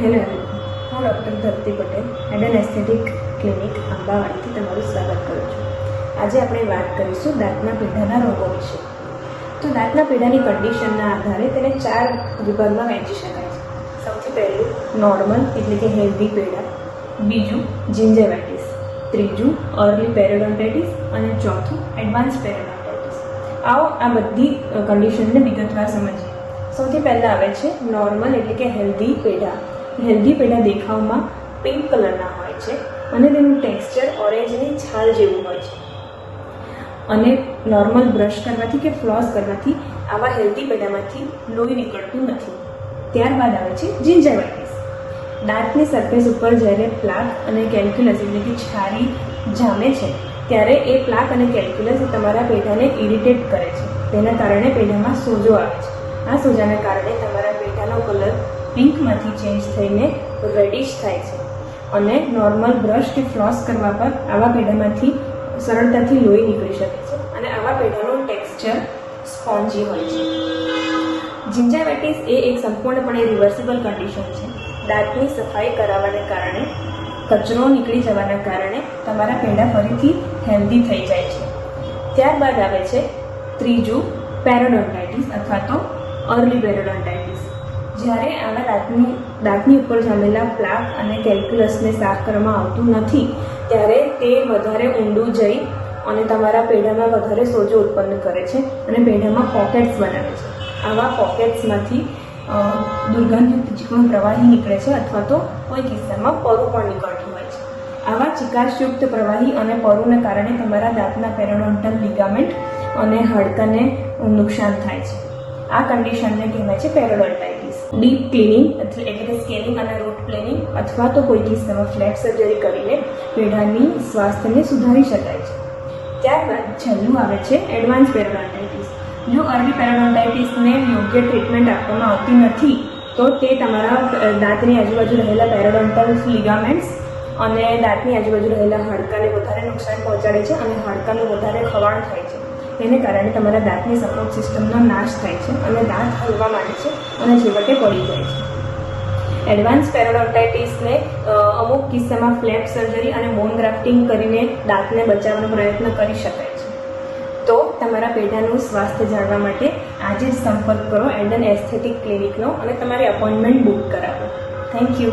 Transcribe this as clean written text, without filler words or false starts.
Hello, હું doctor ધરતી Patel Eden aesthetic clinic અંબાવાડીથી તમારું સ્વાગત કરું છું. આજે આપણે વાત કરીશું દાંતના પીડાના રોગો વિશે. તો દાંતના પીડાની કન્ડિશનના આધારે તેને 4 વિભાગમાં વહેંચી શકાય છે. સૌથી પહેલું નોર્મલ એટલે કે હેલ્ધી પીડા, બીજું જિંજેવાઇટિસ, ત્રીજું અર્લી પેરોડોન્ટાઇટિસ અને ચોથું એડવાન્સ પેરોડોન્ટાઇટિસ. આવો આ બધી કન્ડિશનને વિગતવાર સમજીએ. સૌથી પહેલાં આવે છે નોર્મલ એટલે કે હેલ્ધી પેઢા. હેલ્ધી પેઢા દેખાવમાં પિંક કલરના હોય છે અને તેનું ટેક્સચર ઓરેન્જની છાલ જેવું હોય છે અને નોર્મલ બ્રશ કરવાથી કે ફ્લોસ કરવાથી આવા હેલ્ધી પેઢામાંથી લોહી નીકળતું નથી. ત્યારબાદ આવે છે જિંજેવાઇટિસ. દાંતની સરફેસ ઉપર જ્યારે પ્લાક અને કેલ્ક્યુલસ એટલે કે છારી જામે છે ત્યારે એ પ્લાક અને કેલ્ક્યુલસ તમારા પેઢાને ઇરિટેટ કરે છે. તેના કારણે પેઢામાં સોજો આવે છે. આ સોજાને કારણે તમારા પેઢાનો કલર પિંકમાંથી ચેન્જ થઈને રેડિશ થાય છે અને નોર્મલ બ્રશ કે ફ્લોસ કરવા પર આવા પેઢામાંથી સરળતાથી લોહી નીકળી શકે છે અને આવા પેઢાનું ટેક્સચર સ્પોન્જી હોય છે. જિંજેવાઇટિસ એ એક સંપૂર્ણપણે રિવર્સિબલ કન્ડિશન છે. દાંતની સફાઈ કરાવવાને કારણે કચરો નીકળી જવાના કારણે તમારા પેઢા ફરીથી હેલ્ધી થઈ જાય છે. ત્યારબાદ આવે છે ત્રીજું પેરોડોન્ટાઇટિસ અથવા તો અર્લી પેરોડોન્ટાઇટિસ. જ્યારે આવા દાંતની ઉપર જામેલા પ્લાક અને કેલ્ક્યુલસને સાફ કરવામાં આવતું નથી ત્યારે તે વધારે ઊંડું જઈ અને તમારા પેઢામાં વધારે સોજો ઉત્પન્ન કરે છે અને પેઢામાં પોકેટ્સ બનાવે છે. આવા પોકેટ્સમાંથી દુર્ગંધયુક્ત ચીકણું પ્રવાહી નીકળે છે અથવા તો કોઈ કિસ્સામાં પરું પણ નીકળતું હોય છે. આવા ચિકાશયુક્ત પ્રવાહી અને પરુને કારણે તમારા દાંતના પેરોડોન્ટલ લિગામેન્ટ અને હાડકાને નુકસાન થાય છે. આ કન્ડિશનને કહેવાય છે પેરોડોન્ટાઇટિસ. ડીપ ક્લિનિંગ એટલે કે સ્કેનિંગ અને રૂટ પ્લેનિંગ અથવા તો કોઈ કિસ્સામાં ફ્લેટ સર્જરી કરીને પેઢાની સ્વાસ્થ્યને સુધારી શકાય છે. ત્યારબાદ છેલ્લું આવે છે એડવાન્સ પેરોડોન્ટાઇટિસ. જો અર્લી પેરોડોન્ટાઇટિસને યોગ્ય ટ્રીટમેન્ટ આપવામાં આવતી નથી તો તે તમારા દાંતની આજુબાજુ રહેલા પેરોડોન્ટલ લિગામેન્ટ્સ અને દાંતની આજુબાજુ રહેલા હાડકાને વધારે નુકસાન પહોંચાડે છે અને હાડકાનું વધારે ખવાણ થાય છે. તેને કારણે તમારા દાંતની સપોર્ટ સિસ્ટમનો નાશ થાય છે અને દાંત હલવા માંડે છે અને છેવટે પડી જાય છે. એડવાન્સ પેરોડોન્ટાઇટિસને અમુક કિસ્સામાં ફ્લેપ સર્જરી અને બોન ગ્રાફ્ટિંગ કરીને દાંતને બચાવવાનો પ્રયત્ન કરી શકાય છે. તો તમારા પેઢાનું સ્વાસ્થ્ય જાણવા માટે આજે જ સંપર્ક કરો એડન એસ્થેટિક ક્લિનિકનો અને તમારી અપોઇન્ટમેન્ટ બુક કરાવો. Thank you.